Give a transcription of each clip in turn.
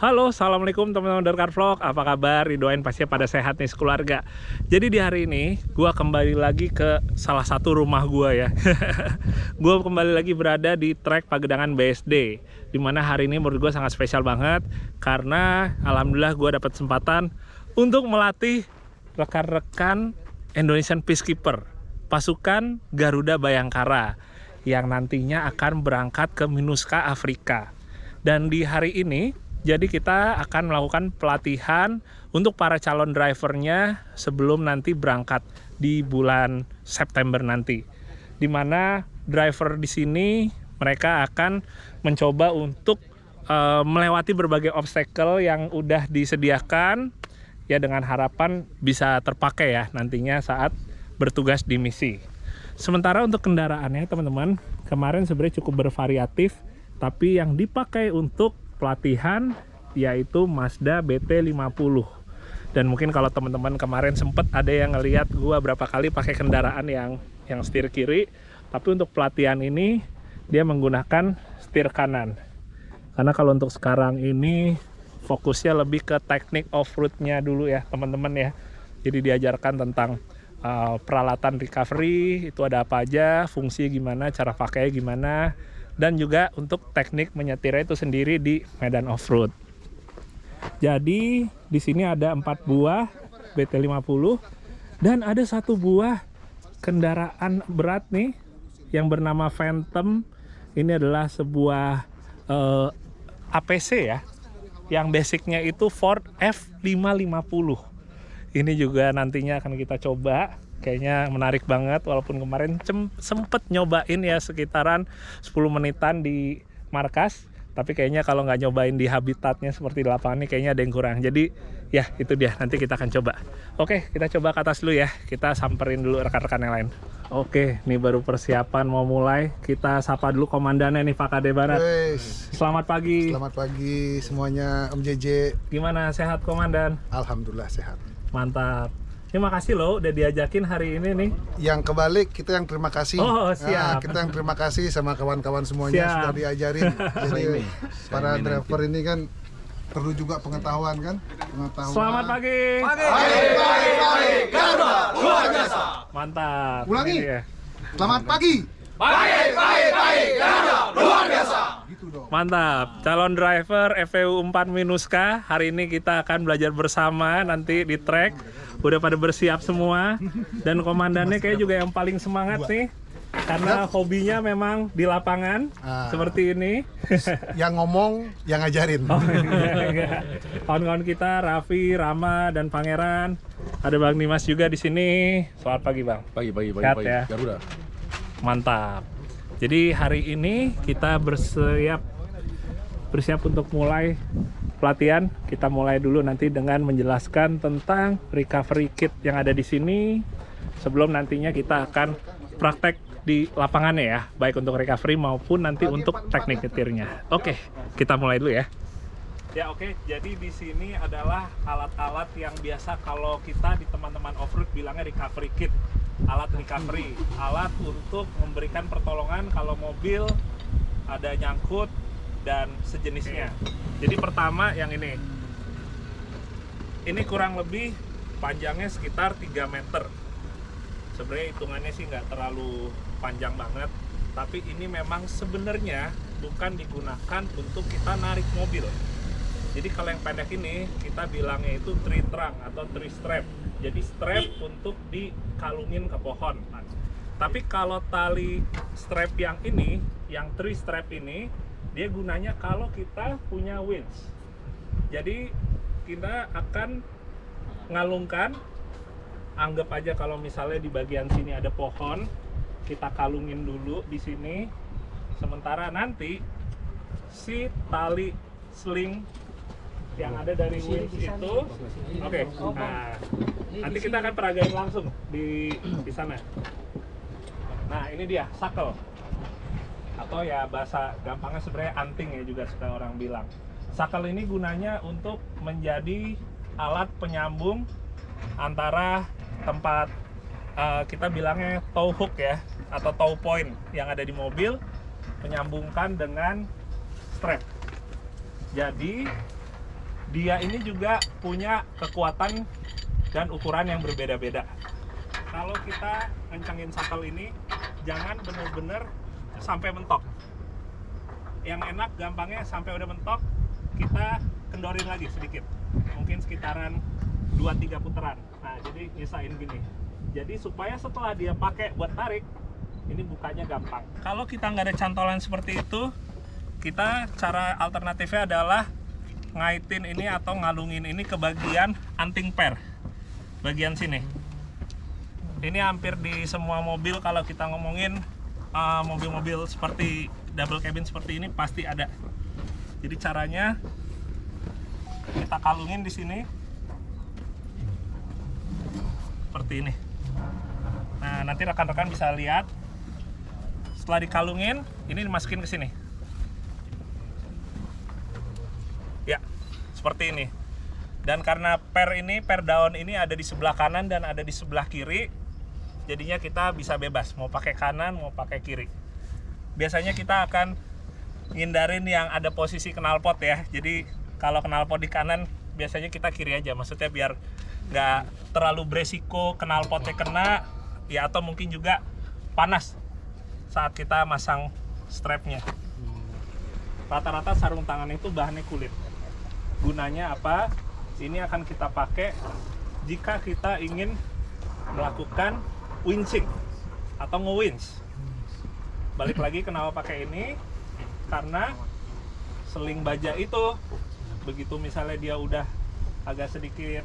Halo, assalamualaikum teman-teman Darkar Vlog. Apa kabar? Didoain pasti pada sehat nih sekeluarga. Jadi di hari ini gue kembali lagi ke salah satu rumah gue ya. Gue kembali lagi berada di trek Pagedangan BSD, dimana hari ini menurut gue sangat spesial banget karena alhamdulillah gue dapat kesempatan untuk melatih rekan-rekan Indonesian Peacekeeper, pasukan Garuda Bayangkara yang nantinya akan berangkat ke MINUSCA Afrika. Dan di hari ini jadi kita akan melakukan pelatihan untuk para calon drivernya sebelum nanti berangkat di bulan September nanti. Dimana driver di sini mereka akan mencoba untuk melewati berbagai obstacle yang udah disediakan ya, dengan harapan bisa terpakai ya nantinya saat bertugas di misi. Sementara untuk kendaraannya teman-teman, kemarin sebenarnya cukup bervariatif, tapi yang dipakai untuk pelatihan yaitu Mazda BT50. Dan mungkin kalau teman-teman kemarin sempet ada yang ngelihat gua berapa kali pakai kendaraan yang setir kiri, tapi untuk pelatihan ini dia menggunakan setir kanan. Karena kalau untuk sekarang ini fokusnya lebih ke teknik off-roadnya dulu ya teman-teman ya. Jadi diajarkan tentang peralatan recovery itu ada apa aja, fungsi gimana, cara pakai gimana, dan juga untuk teknik menyetirnya itu sendiri di medan off-road. Jadi di sini ada 4 buah BT50 dan ada 1 buah kendaraan berat nih yang bernama Phantom. Ini adalah sebuah APC ya, yang basicnya itu Ford F550. Ini juga nantinya akan kita coba. Kayaknya menarik banget, walaupun kemarin sempet nyobain ya sekitaran 10 menitan di markas, tapi kayaknya kalau nggak nyobain di habitatnya seperti di lapangan ini kayaknya ada yang kurang. Jadi ya itu dia, nanti kita akan coba. Oke, kita coba ke atas dulu ya, kita samperin dulu rekan-rekan yang lain. Oke, ini baru persiapan mau mulai. Kita sapa dulu komandannya nih, Pak Kade Barat. Selamat pagi. Selamat pagi semuanya, Om JJ. Gimana, sehat komandan? Alhamdulillah sehat. Mantap. Terima kasih loh udah diajakin hari ini nih. Yang kebalik kita yang terima kasih. Oh, siap. Kita yang terima kasih sama kawan-kawan semuanya sudah diajarin. Jadi para driver ini kan perlu juga pengetahuan kan? Pengetahuan. Selamat pagi. Pagi. Garuda luar biasa. Mantap. Ulangi. Ya. Selamat pagi. Pagi, Garuda luar biasa. Gitu dong. Mantap. Calon driver FVU 4 MINUSCA. Hari ini kita akan belajar bersama nanti di trek. Udah pada bersiap semua. Dan komandannya kayak juga yang paling semangat nih. Karena hobinya memang di lapangan seperti ini. Yang ngomong, yang ngajarin. Oh, iya. Kawan-kawan kita Raffi, Rama, dan Pangeran. Ada Bang Dimas juga di sini. Selamat pagi Bang. Pagi, Sehat ya? Garuda. Mantap. Jadi hari ini kita bersiap untuk mulai pelatihan. Kita mulai dulu nanti dengan menjelaskan tentang recovery kit yang ada di sini sebelum nantinya kita akan praktek di lapangannya ya, baik untuk recovery maupun nanti untuk teknik nyetirnya. Oke, kita mulai dulu ya. Ya oke, jadi di sini adalah alat-alat yang biasa kalau kita di teman-teman off-road bilangnya recovery kit. Alat recovery, alat untuk memberikan pertolongan kalau mobil ada nyangkut dan sejenisnya. Jadi pertama yang ini kurang lebih panjangnya sekitar 3 meter. Sebenarnya hitungannya sih nggak terlalu panjang banget, tapi ini memang sebenarnya bukan digunakan untuk kita narik mobil. Jadi kalau yang pendek ini kita bilangnya itu tree trunk atau tree strap. Jadi strap untuk dikalungin ke pohon. Tapi kalau tali strap yang ini, yang tree strap ini, dia gunanya kalau kita punya winch. Jadi kita akan ngalungkan, anggap aja kalau misalnya di bagian sini ada pohon, kita kalungin dulu di sini. Sementara nanti si tali sling yang ada dari winch itu, oke. Nah, nanti kita akan peragain langsung di sana. Nah, ini dia sakel, atau ya bahasa gampangnya sebenarnya anting ya juga suka orang bilang. Sakel ini gunanya untuk menjadi alat penyambung antara tempat kita bilangnya tow hook ya, atau tow point yang ada di mobil, menyambungkan dengan strap. Jadi dia ini juga punya kekuatan dan ukuran yang berbeda-beda. Kalau kita kencangin shuttle ini, jangan bener-bener sampai mentok. Yang enak gampangnya sampai udah mentok, kita kendorin lagi sedikit, mungkin sekitaran 2-3 putaran. Nah, jadi nyisain gini. Jadi supaya setelah dia pakai buat tarik, ini bukanya gampang. Kalau kita nggak ada cantolan seperti itu, kita cara alternatifnya adalah ngaitin ini atau ngalungin ini ke bagian anting per, bagian sini. Ini hampir di semua mobil kalau kita ngomongin mobil-mobil seperti double cabin seperti ini pasti ada. Jadi caranya kita kalungin di sini seperti ini. Nah, nanti rekan-rekan bisa lihat setelah dikalungin, ini dimasukin ke sini. Ya, seperti ini. Dan karena per daun ini ada di sebelah kanan dan ada di sebelah kiri, jadinya kita bisa bebas mau pakai kanan mau pakai kiri. Biasanya kita akan ngindarin yang ada posisi knalpot ya. Jadi kalau knalpot di kanan biasanya kita kiri aja, maksudnya biar nggak terlalu beresiko knalpotnya kena ya, atau mungkin juga panas saat kita masang strapnya. Rata-rata sarung tangan itu bahannya kulit. Gunanya apa? Ini akan kita pakai jika kita ingin melakukan winching atau nge-winch. Balik lagi kenapa pakai ini, karena seling baja itu begitu misalnya dia udah agak sedikit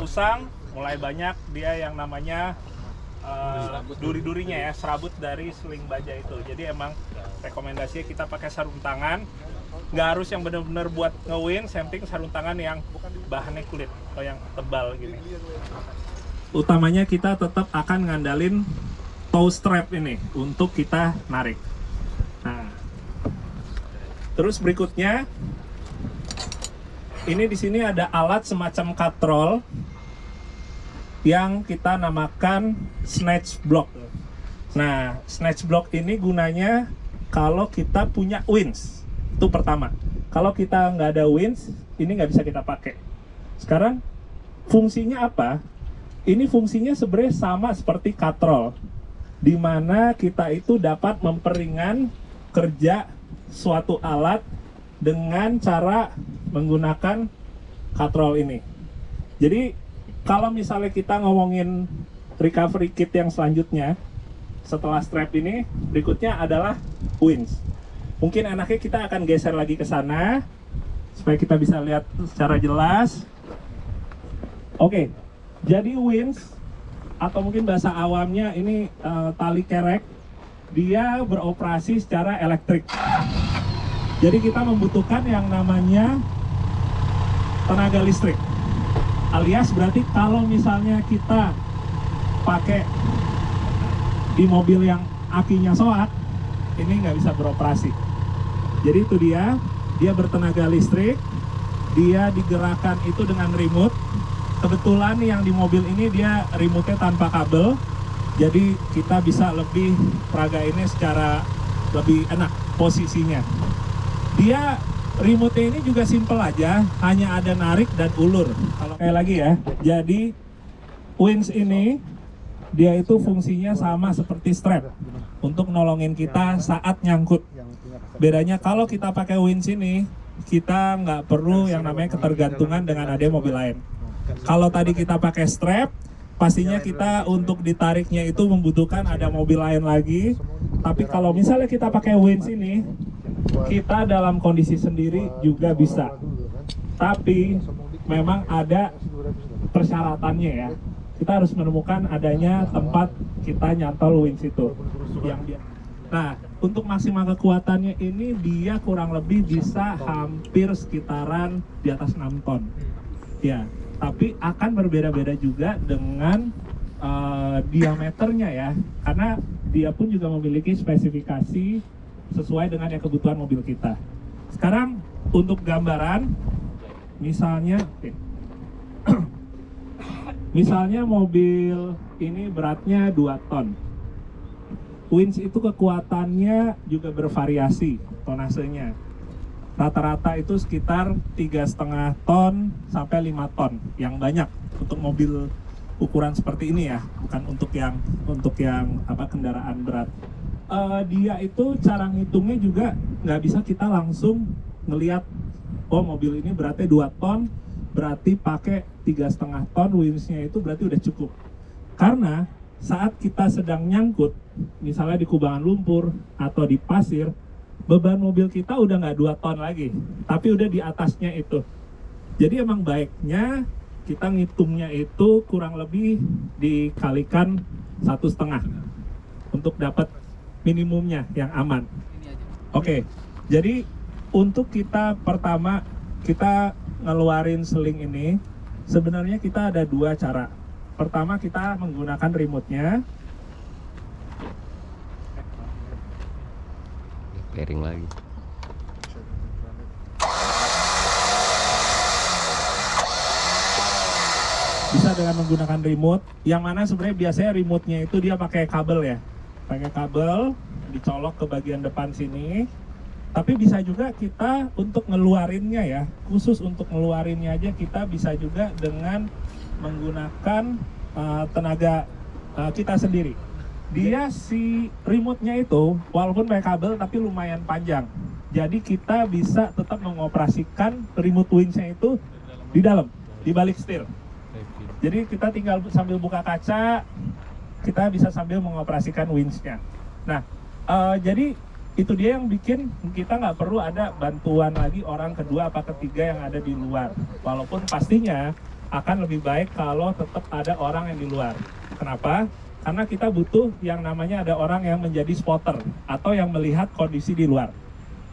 usang, mulai banyak dia yang namanya duri-durinya ya, serabut dari seling baja itu. Jadi emang rekomendasinya kita pakai sarung tangan, nggak harus yang benar-benar buat nge-winch, yang penting sarung tangan yang bahannya kulit atau yang tebal gini. Utamanya kita tetap akan ngandalin tow strap ini untuk kita narik. Nah, terus berikutnya ini di sini ada alat semacam katrol yang kita namakan snatch block. Nah, snatch block ini gunanya kalau kita punya winch. Itu pertama. Kalau kita nggak ada winch, ini nggak bisa kita pakai. Sekarang fungsinya apa? Ini fungsinya sebenarnya sama seperti katrol, di mana kita itu dapat memperingan kerja suatu alat dengan cara menggunakan katrol ini. Jadi kalau misalnya kita ngomongin recovery kit yang selanjutnya setelah strap ini, berikutnya adalah winch. Mungkin enaknya kita akan geser lagi ke sana supaya kita bisa lihat secara jelas. Oke, jadi winch atau mungkin bahasa awamnya ini tali kerek, dia beroperasi secara elektrik. Jadi kita membutuhkan yang namanya tenaga listrik. Alias berarti kalau misalnya kita pakai di mobil yang akinya soak, ini nggak bisa beroperasi. Jadi itu dia bertenaga listrik, dia digerakkan itu dengan remote. Kebetulan yang di mobil ini dia remote-nya tanpa kabel, jadi kita bisa lebih peragainnya secara lebih enak posisinya. Dia remote-nya ini juga simple aja, hanya ada narik dan ulur. Kalau kayak lagi ya, jadi winch ini dia itu fungsinya sama seperti strap untuk nolongin kita saat nyangkut. Bedanya kalau kita pakai winch ini, kita nggak perlu yang namanya ketergantungan dengan ada mobil lain. Kalau tadi kita pakai strap, pastinya kita untuk ditariknya itu membutuhkan ada mobil lain lagi. Tapi kalau misalnya kita pakai winch ini, kita dalam kondisi sendiri juga bisa. Tapi memang ada persyaratannya ya. Kita harus menemukan adanya tempat kita nyantol winch itu. Nah, untuk maksimal kekuatannya ini dia kurang lebih bisa hampir sekitaran di atas 6 ton. Ya, tapi akan berbeda-beda juga dengan diameternya ya. Karena dia pun juga memiliki spesifikasi sesuai dengan yang kebutuhan mobil kita. Sekarang untuk gambaran, misalnya misalnya mobil ini beratnya 2 ton. Winch itu kekuatannya juga bervariasi tonasenya. rata-rata itu sekitar 3,5 ton sampai 5 ton yang banyak untuk mobil ukuran seperti ini ya, bukan untuk yang kendaraan berat. Dia itu cara ngitungnya juga nggak bisa kita langsung ngelihat, oh mobil ini beratnya 2 ton, berarti pakai 3,5 ton winch-nya itu berarti udah cukup. Karena saat kita sedang nyangkut, misalnya di kubangan lumpur atau di pasir, beban mobil kita udah nggak 2 ton lagi, tapi udah di atasnya itu. Jadi emang baiknya kita ngitungnya itu kurang lebih dikalikan 1,5 untuk dapat minimumnya yang aman. Oke, jadi untuk kita pertama kita ngeluarin seling ini, sebenarnya kita ada 2 cara. Pertama kita menggunakan remote-nya. Pairing lagi. Bisa dengan menggunakan remote, yang mana sebenarnya biasanya remote-nya itu dia pakai kabel ya, pakai kabel dicolok ke bagian depan sini. Tapi bisa juga kita untuk ngeluarinnya ya, khusus untuk ngeluarinnya aja kita bisa juga dengan menggunakan tenaga kita sendiri. Dia si remote-nya itu walaupun pakai kabel tapi lumayan panjang. Jadi kita bisa tetap mengoperasikan remote winch-nya itu di dalam, di balik setir. Jadi kita tinggal sambil buka kaca, kita bisa sambil mengoperasikan winch-nya. Nah, jadi itu dia yang bikin kita nggak perlu ada bantuan lagi orang kedua apa ketiga yang ada di luar. Walaupun pastinya akan lebih baik kalau tetap ada orang yang di luar. Kenapa? Karena kita butuh yang namanya ada orang yang menjadi spotter atau yang melihat kondisi di luar.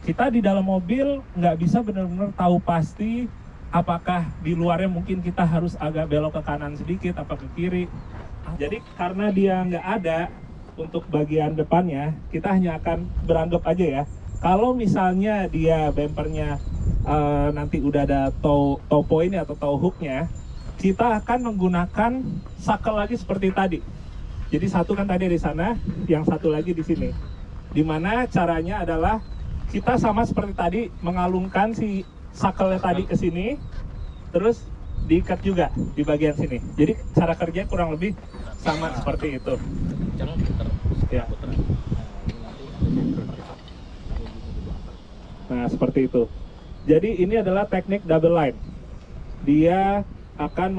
Kita di dalam mobil nggak bisa benar-benar tahu pasti apakah di luarnya mungkin kita harus agak belok ke kanan sedikit apa ke kiri. Jadi karena dia nggak ada untuk bagian depannya, kita hanya akan beranggap aja ya. Kalau misalnya dia bempernya nanti udah ada tow point atau tow hooknya, kita akan menggunakan sakel lagi seperti tadi. Jadi satu kan tadi di sana, yang satu lagi di sini. Dimana caranya adalah kita sama seperti tadi mengalungkan si sakelnya tadi ke sini, terus diikat juga di bagian sini. Jadi cara kerja kurang lebih sama seperti itu. Ya. Nah seperti itu. Jadi ini adalah teknik double line. Dia akan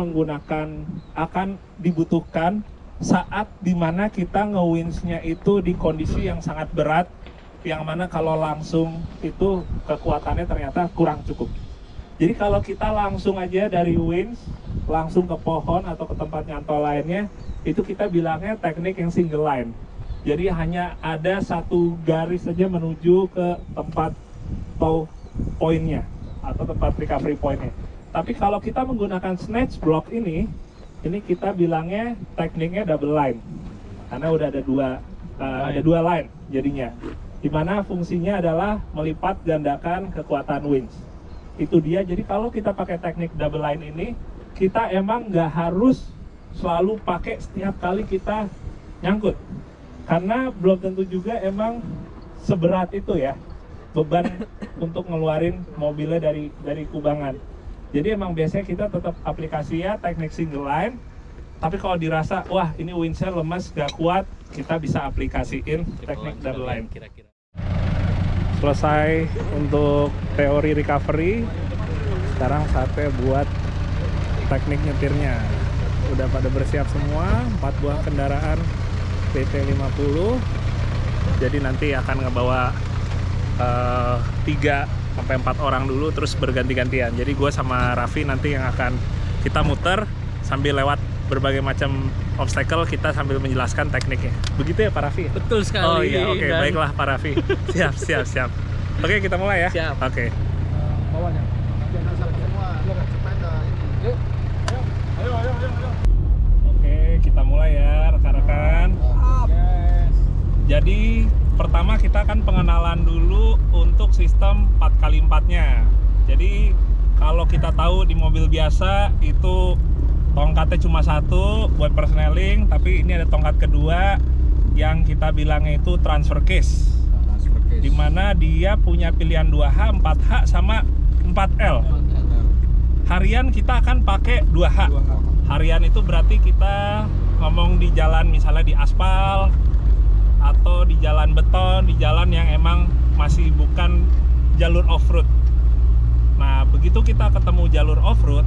dibutuhkan saat dimana kita nge-winch-nya itu di kondisi yang sangat berat, yang mana kalau langsung itu kekuatannya ternyata kurang cukup. Jadi kalau kita langsung aja dari winch langsung ke pohon atau ke tempat nyantol lainnya, itu kita bilangnya teknik yang single line. Jadi hanya ada satu garis saja menuju ke tempat tow point-nya atau tempat recovery point-nya. Tapi kalau kita menggunakan snatch block ini kita bilangnya tekniknya double line, karena udah ada dua line jadinya, dimana fungsinya adalah melipat gandakan kekuatan winch. Itu dia. Jadi kalau kita pakai teknik double line ini, kita emang nggak harus selalu pakai setiap kali kita nyangkut, karena belum tentu juga emang seberat itu ya beban untuk ngeluarin mobilnya dari kubangan. Jadi emang biasanya kita tetap aplikasi ya teknik single line, tapi kalau dirasa wah ini winch-nya lemas gak kuat, kita bisa aplikasiin teknik double line. Selesai untuk teori recovery, sekarang saatnya buat teknik nyetirnya. Udah pada bersiap semua, 4 buah kendaraan PT50. Jadi nanti akan ngebawa 3-4 orang dulu, terus berganti-gantian. Jadi gue sama Raffi nanti yang akan kita muter sambil lewat berbagai macam obstacle, kita sambil menjelaskan tekniknya. Begitu ya Pak Raffi? Betul sekali. Oh iya, oke. Baiklah Pak Raffi. Siap. Oke, kita mulai ya? Siap. Oke. Bawahnya. Jangan salah semua. Sepeda ini. Ayo. Oke, kita mulai ya rekan-rekan. Jadi pertama kita akan pengenalan dulu untuk sistem 4x4-nya. Jadi kalau kita tahu di mobil biasa itu tongkatnya cuma satu buat persneling, tapi ini ada tongkat kedua yang kita bilangnya itu transfer case. Dimana dia punya pilihan 2H, 4H, sama 4L. Harian kita akan pakai 2H. Harian itu berarti kita ngomong di jalan, misalnya di aspal atau di jalan beton, di jalan yang emang masih bukan jalur off-road. Nah, begitu kita ketemu jalur off-road,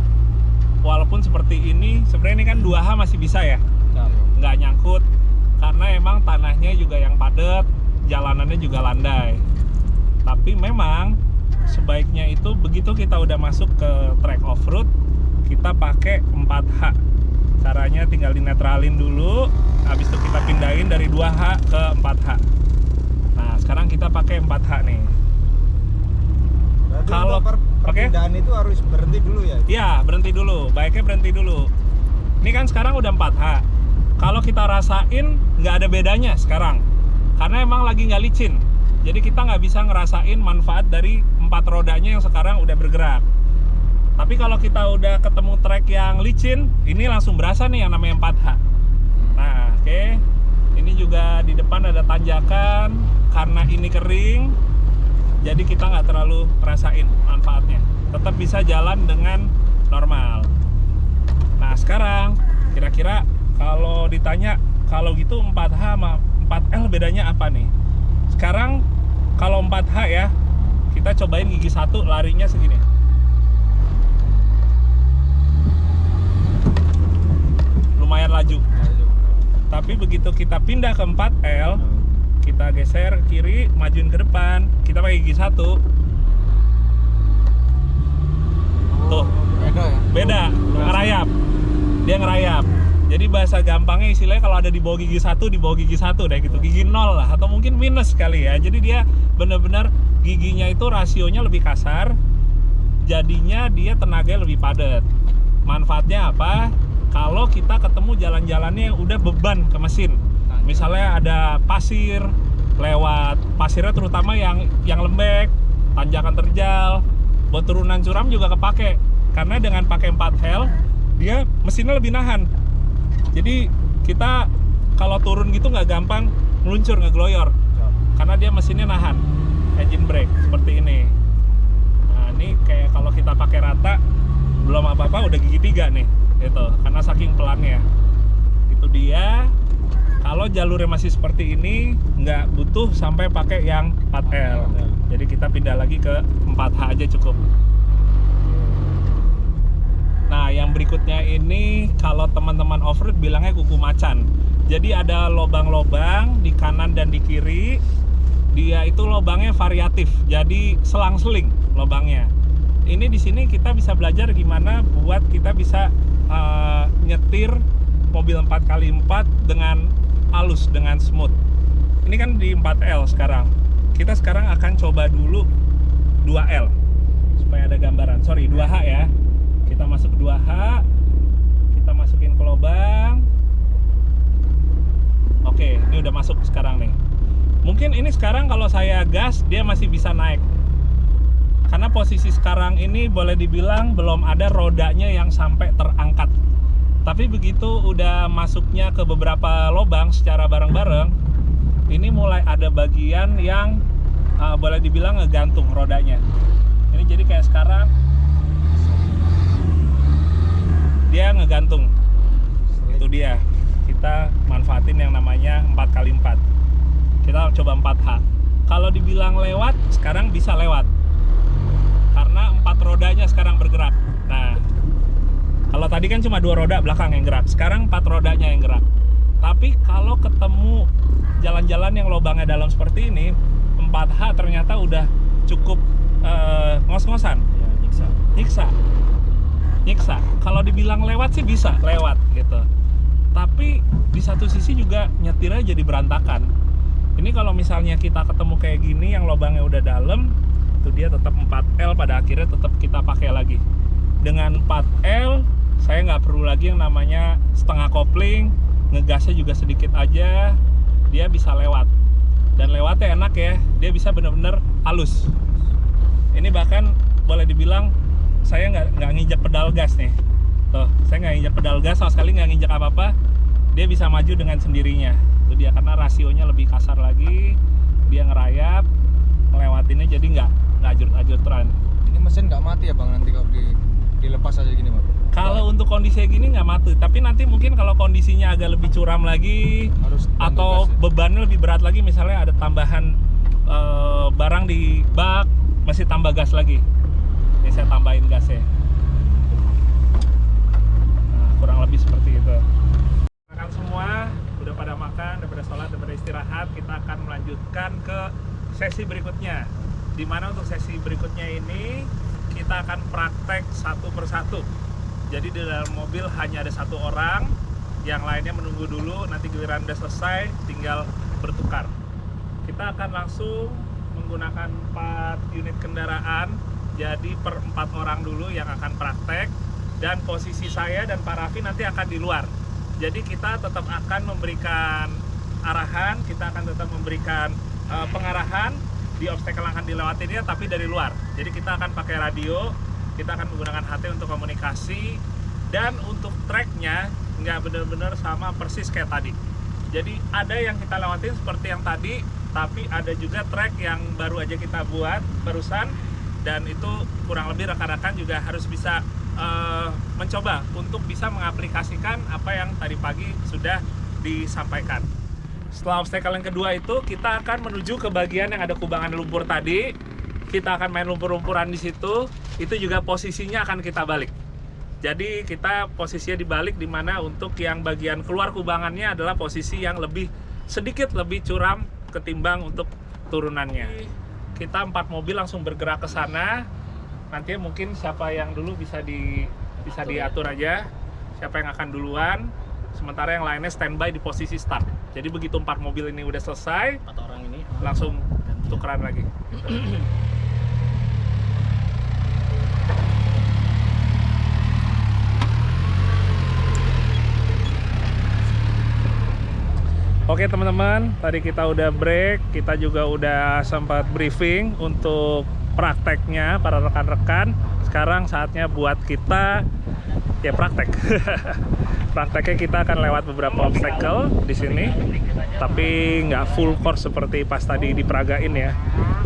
walaupun seperti ini, sebenarnya ini kan 2H masih bisa ya, nggak nyangkut, karena emang tanahnya juga yang padat, jalanannya juga landai. Tapi memang sebaiknya itu begitu kita udah masuk ke track off-road, kita pakai 4H. Caranya tinggal dinetralin dulu, habis itu kita pindahin dari 2H ke 4H. Nah, sekarang kita pakai 4H nih. Kalau perpindahan itu harus berhenti dulu ya? Iya, berhenti dulu. Baiknya berhenti dulu. Ini kan sekarang udah 4H. Kalau kita rasain nggak ada bedanya sekarang, karena emang lagi nggak licin. Jadi kita nggak bisa ngerasain manfaat dari 4 rodanya yang sekarang udah bergerak. Tapi kalau kita udah ketemu trek yang licin, ini langsung berasa nih yang namanya 4H. Nah, oke. Ini juga di depan ada tanjakan, karena ini kering, jadi kita nggak terlalu ngerasain manfaatnya. Tetap bisa jalan dengan normal. Nah, sekarang kira-kira kalau ditanya, kalau gitu 4H sama 4L bedanya apa nih? Sekarang kalau 4H ya, kita cobain gigi 1 larinya segini. Lumayan laju. Tapi begitu kita pindah ke 4L, kita geser ke kiri, majuin ke depan, kita pakai gigi 1. Tuh, beda, ngerayap. Dia ngerayap. Jadi bahasa gampangnya istilahnya kalau ada di bawah gigi 1, di bawah gigi 1 deh gitu. Gigi 0 lah, atau mungkin minus kali ya. Jadi dia benar-benar giginya itu rasionya lebih kasar, jadinya dia tenaganya lebih padat. Manfaatnya apa? Kalau kita ketemu jalan-jalannya yang udah beban ke mesin, misalnya ada pasir lewat, pasirnya terutama yang lembek, tanjakan terjal, buat turunan curam juga kepake. Karena dengan pakai 4L, dia mesinnya lebih nahan. Jadi kita kalau turun gitu nggak gampang meluncur, ngegeloyor, karena dia mesinnya nahan, engine brake seperti ini. Nah, ini kayak kalau kita pakai rata, belum apa-apa udah gigi 3 nih, gitu, karena saking pelannya. Itu dia. Kalau jalurnya masih seperti ini, nggak butuh sampai pakai yang 4L. Jadi kita pindah lagi ke 4H aja cukup. Nah, yang berikutnya ini kalau teman-teman off-road bilangnya kuku macan. Jadi ada lobang-lobang di kanan dan di kiri. Dia itu lobangnya variatif, jadi selang-seling lobangnya. Ini di sini kita bisa belajar gimana buat kita bisa nyetir mobil 4x4 dengan halus, dengan smooth. Ini kan di 4L sekarang. Kita sekarang akan coba dulu 2L supaya ada gambaran. Sorry, 2H ya. Kita masuk 2H, kita masukin ke lubang. Oke, ini udah masuk sekarang nih. Mungkin ini sekarang kalau saya gas, dia masih bisa naik. Karena posisi sekarang ini boleh dibilang belum ada rodanya yang sampai terangkat. Tapi begitu udah masuknya ke beberapa lubang secara bareng-bareng, ini mulai ada bagian yang boleh dibilang ngegantung rodanya. Ini jadi kayak sekarang dia ngegantung. Itu dia. Kita manfaatin yang namanya 4x4. Kita coba 4H. Kalau dibilang lewat, sekarang bisa lewat. Karena 4 rodanya sekarang bergerak. Nah, kalau tadi kan cuma 2 roda belakang yang gerak. Sekarang 4 rodanya yang gerak. Tapi kalau ketemu jalan-jalan yang lubangnya dalam seperti ini, 4H ternyata udah cukup ngos-ngosan. Ya, nyiksa. Kalau dibilang lewat sih bisa lewat gitu. Tapi di satu sisi juga nyetirnya jadi berantakan. Ini kalau misalnya kita ketemu kayak gini yang lubangnya udah dalam, itu dia tetap 4L, pada akhirnya tetap kita pakai lagi. Dengan 4L saya nggak perlu lagi yang namanya setengah kopling, ngegasnya juga sedikit aja, dia bisa lewat. Dan lewatnya enak ya, dia bisa bener-bener halus. Ini bahkan boleh dibilang saya nggak nginjak pedal gas nih. Tuh, saya nggak nginjak pedal gas sama sekali, nggak nginjak apa-apa. Dia bisa maju dengan sendirinya. Itu dia, karena rasionya lebih kasar lagi, dia ngerayap. ngelewatinnya, jadi nggak ajur-ajuran. Ini mesin nggak mati ya bang nanti kalau dilepas aja gini bang? Kalau untuk kondisi gini nggak mati, tapi nanti mungkin kalau kondisinya agak lebih curam lagi Harus atau gas ya? bebannya lebih berat lagi, misalnya ada tambahan barang di bak, masih tambah gas lagi. Ini saya tambahin gasnya. Nah, kurang lebih seperti itu. Makan semua, udah pada makan, udah pada sholat, udah pada istirahat. Kita akan melanjutkan ke sesi berikutnya. Dimana untuk sesi berikutnya ini kita akan praktek satu persatu. Jadi di dalam mobil hanya ada satu orang, yang lainnya menunggu dulu, nanti giliran udah selesai tinggal bertukar. Kita akan langsung menggunakan 4 unit kendaraan, jadi per 4 orang dulu yang akan praktek, dan posisi saya dan Pak Raffi nanti akan di luar. Jadi kita tetap akan memberikan arahan, kita akan tetap memberikan pengarahan di obstacle yang akan dilewatinnya, tapi dari luar. Jadi kita akan pakai radio, kita akan menggunakan HT untuk komunikasi, dan untuk tracknya nggak benar-benar sama persis kayak tadi. Jadi ada yang kita lewatin seperti yang tadi, tapi ada juga track yang baru aja kita buat barusan, dan itu kurang lebih rekan-rekan juga harus bisa mencoba untuk bisa mengaplikasikan apa yang tadi pagi sudah disampaikan. Setelah obstacle yang kedua itu, kita akan menuju ke bagian yang ada kubangan lumpur tadi. Kita akan main lumpur-lumpuran di situ. Itu juga posisinya akan kita balik. Jadi kita posisinya dibalik, di mana untuk yang bagian keluar kubangannya adalah posisi yang sedikit lebih curam ketimbang untuk turunannya. Kita 4 mobil langsung bergerak ke sana. Nanti mungkin siapa yang dulu bisa diatur aja, siapa yang akan duluan. Sementara yang lainnya standby di posisi start. Jadi begitu 4 mobil ini udah selesai, 4 orang ini langsung tukeran lagi. Oke teman-teman, tadi kita udah break, kita juga udah sempat briefing untuk prakteknya para rekan-rekan. Sekarang saatnya buat kita ya praktek. Prakteknya kita akan lewat beberapa obstacle di sini, tapi nggak full course seperti pas tadi diperagain ya.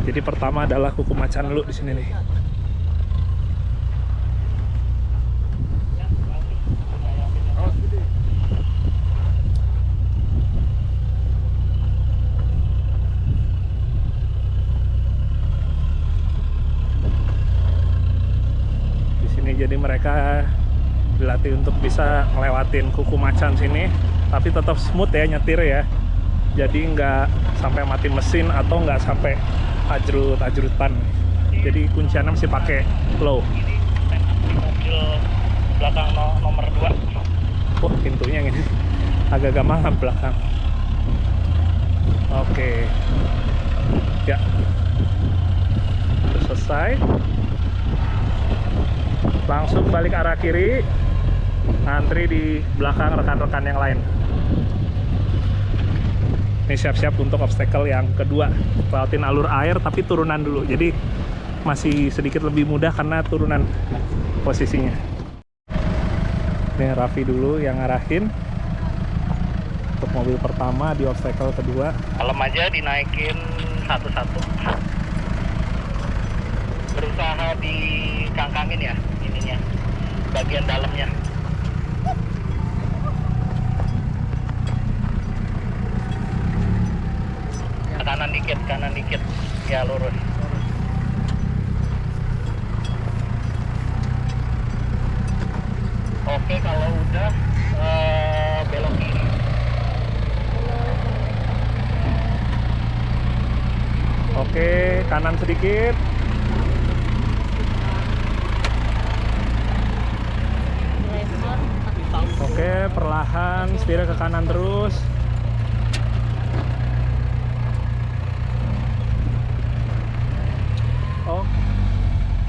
Jadi pertama adalah kuku macan dulu di sini nih. Jadi mereka dilatih untuk bisa ngelewatin kuku macan sini, tapi tetap smooth ya nyetir ya. Jadi nggak sampai mati mesin atau nggak sampai ajrut-ajrutan. Jadi kunciannya mesti pakai low. Ini mobil belakang nomor 2. Wah, pintunya ini agak gampang belakang. Oke. Ya. Udah selesai. Langsung balik arah kiri, ngantri di belakang rekan-rekan yang lain. Ini siap-siap untuk obstacle yang kedua, lewatin alur air tapi turunan dulu, jadi masih sedikit lebih mudah karena turunan posisinya. Ini Raffi dulu yang ngarahin untuk mobil pertama di obstacle kedua. Helm aja dinaikin satu-satu, berusaha dikangkangin ya ininya, bagian dalamnya. Kanan dikit ya, lurus. Oke, kalau udah belok kiri. Oke, kanan sedikit. Oke, perlahan setirnya ke kanan terus. Oh.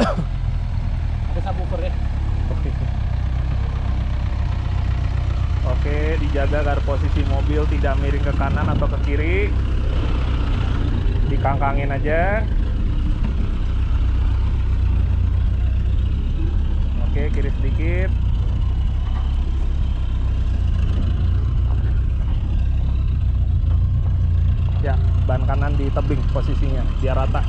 Ada subwoofer ya? Oke, dijaga agar posisi mobil tidak miring ke kanan atau ke kiri. Dikangkangin aja. Oke, kiri sedikit. ban kanan di tebing posisinya biar rata.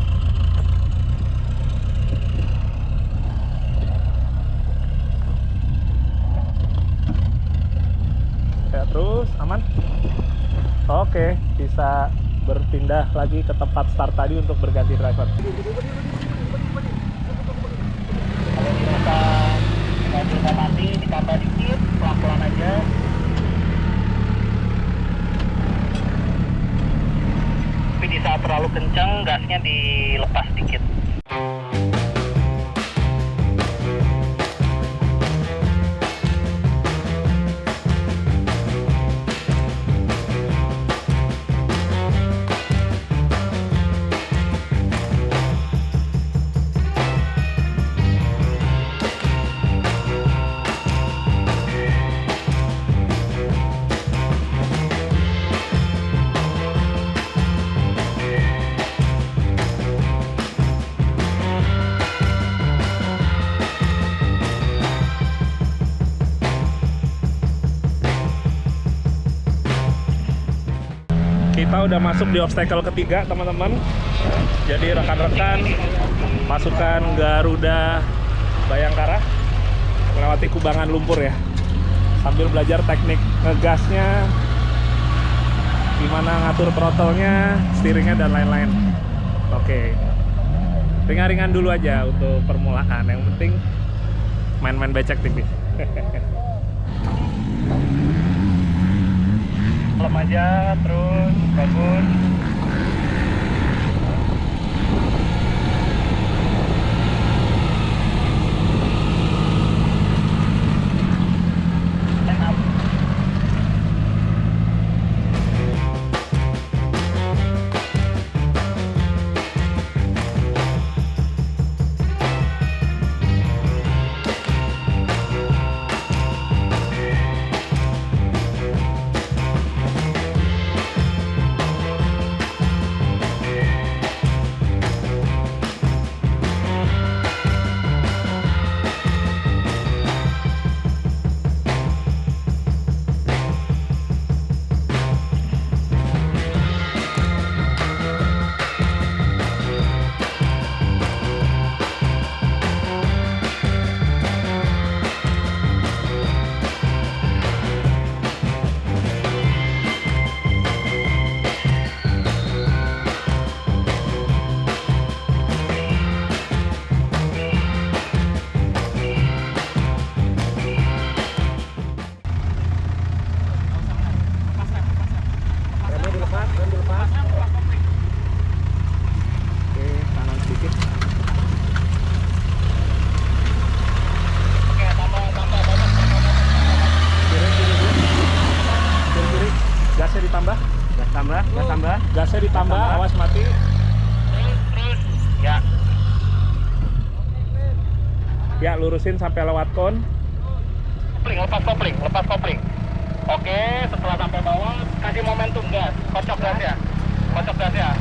Ya, terus aman. Oke, bisa berpindah lagi ke tempat start tadi untuk berganti driver. Kalau dirasa mobil mau mati, ditambah dikit, pelan-pelan aja. Tapi di saat terlalu kencang, gasnya dilepas dikit. Kita udah masuk di obstacle ketiga, teman-teman. Jadi rekan-rekan pasukan Garuda Bayangkara melewati kubangan lumpur ya, sambil belajar teknik ngegasnya, gimana ngatur throttle-nya, steeringnya dan lain-lain. Oke, ringan-ringan dulu aja untuk permulaan. Yang penting main-main becek tipis. Lem aja, terus bagus. Gasnya ditambah, awas mati. Terus, ya. Ya, lurusin sampai lewat kon. Lepas kopling. Oke, setelah sampai bawah, kasih momentum gas. Kocok gas ya.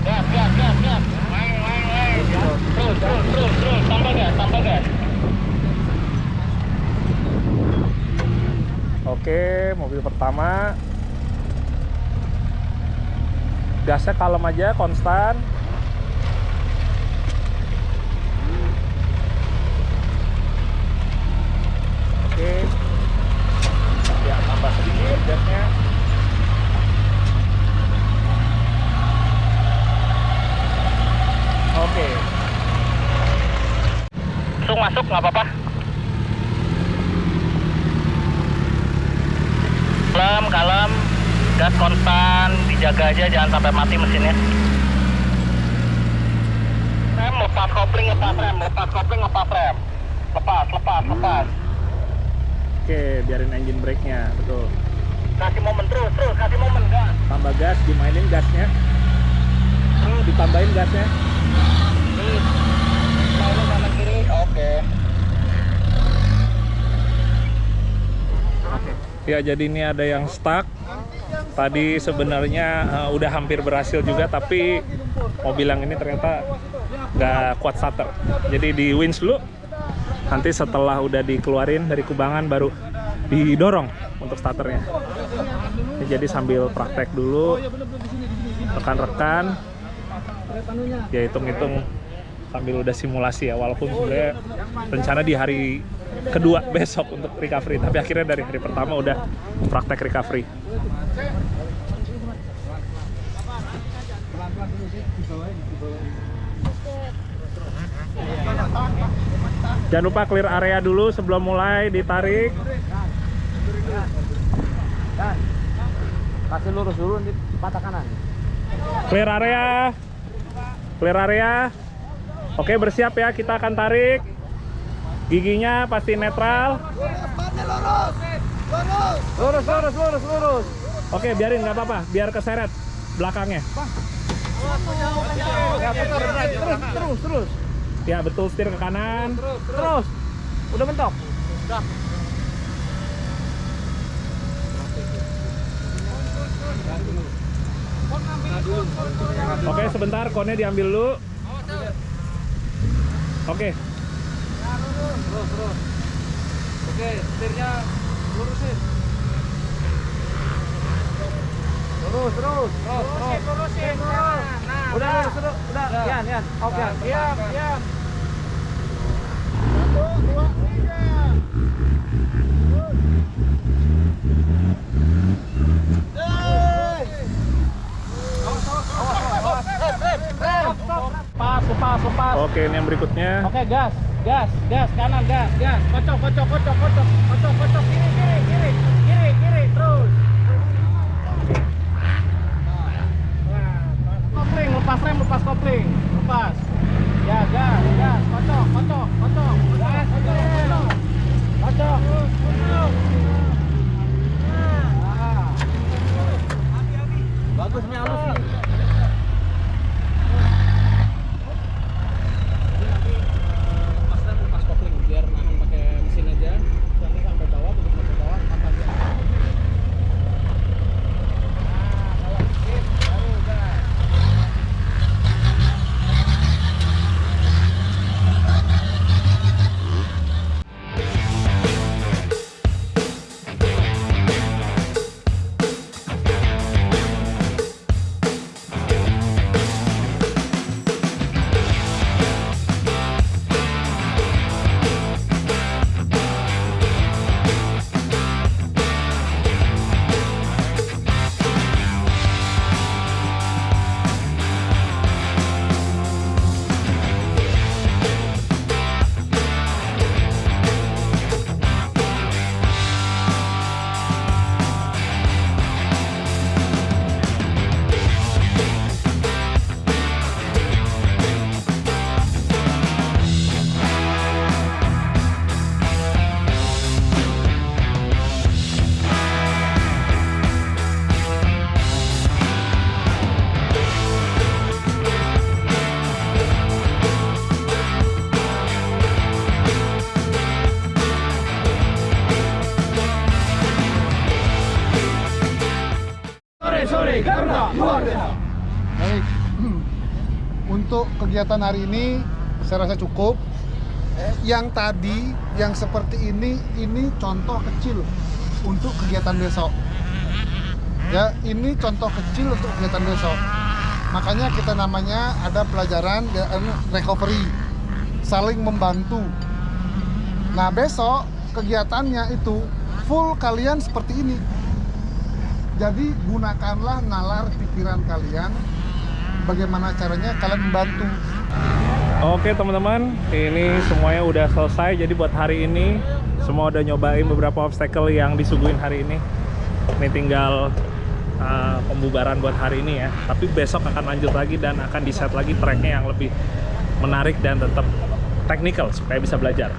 Gas. Main. Terus. Tambah gas. Oke, mobil pertama. Gasnya kalem aja, konstan. Oke. Ya, tambah sedikit gasnya. Oke. Langsung masuk, nggak apa-apa. Kalem. Gas konstan, dijaga aja, jangan sampai mati mesinnya. Rem, lepas kopling, lepas rem. Lepas. Oke, biarin engine brake-nya, betul. Kasih momen terus, kasih momen gas. Tambah gas, dimainin gasnya. Ditambahin gasnya. Mainin kanan kiri, oke. Ya, jadi ini ada yang stuck. Tadi sebenarnya udah hampir berhasil juga, tapi mobil yang ini ternyata nggak kuat starter. Jadi di winch dulu, nanti setelah udah dikeluarin dari kubangan baru didorong untuk starternya. Jadi sambil praktek dulu rekan-rekan Ya hitung-hitung sambil udah simulasi ya, walaupun sebenarnya rencana di hari kedua besok untuk recovery, tapi akhirnya dari hari pertama udah praktek recovery. Jangan lupa clear area dulu sebelum mulai ditarik. Kasih lurus dulu di patah kanan. Clear area. Clear area. Oke, bersiap ya, kita akan tarik. Giginya pasti netral. Lurus. Oke, biarin, nggak apa-apa, biar keseret belakangnya. Terus. Ya betul, setir ke kanan. Terus. Udah mentok. Oke, sebentar, konnya diambil dulu. Oke. Terus. Oke, setirnya lurusin. Terus. Lurusin. Udah. Yan. Oke. Diam. 1, 2, 3. Lepas. Oke, ini yang berikutnya. Oke, gas, kanan, gas. Kocok, kiri, terus. Kopling, lepas rem, lepas kopling, lepas. Ya, gas, kocok. Gas, kocok. Bagus nih, halus nih. Biar nahan pakai mesin aja, nanti sampai bawah, begitu sampai bawah, angkat dia. Kalau skip, baru gas. Sore Garuda luar biasa. Baik. Untuk kegiatan hari ini saya rasa cukup. Yang tadi, yang seperti ini contoh kecil untuk kegiatan besok. Ya, ini contoh kecil untuk kegiatan besok. Makanya kita namanya ada pelajaran recovery, saling membantu. Nah, besok kegiatannya itu full kalian seperti ini. Jadi gunakanlah nalar pikiran kalian, bagaimana caranya kalian membantu. Oke teman-teman, ini semuanya udah selesai. Jadi buat hari ini semua udah nyobain beberapa obstacle yang disuguhin hari ini. Ini tinggal pembubaran buat hari ini ya. Tapi besok akan lanjut lagi dan akan di-set lagi tracknya yang lebih menarik dan tetap technical supaya bisa belajar.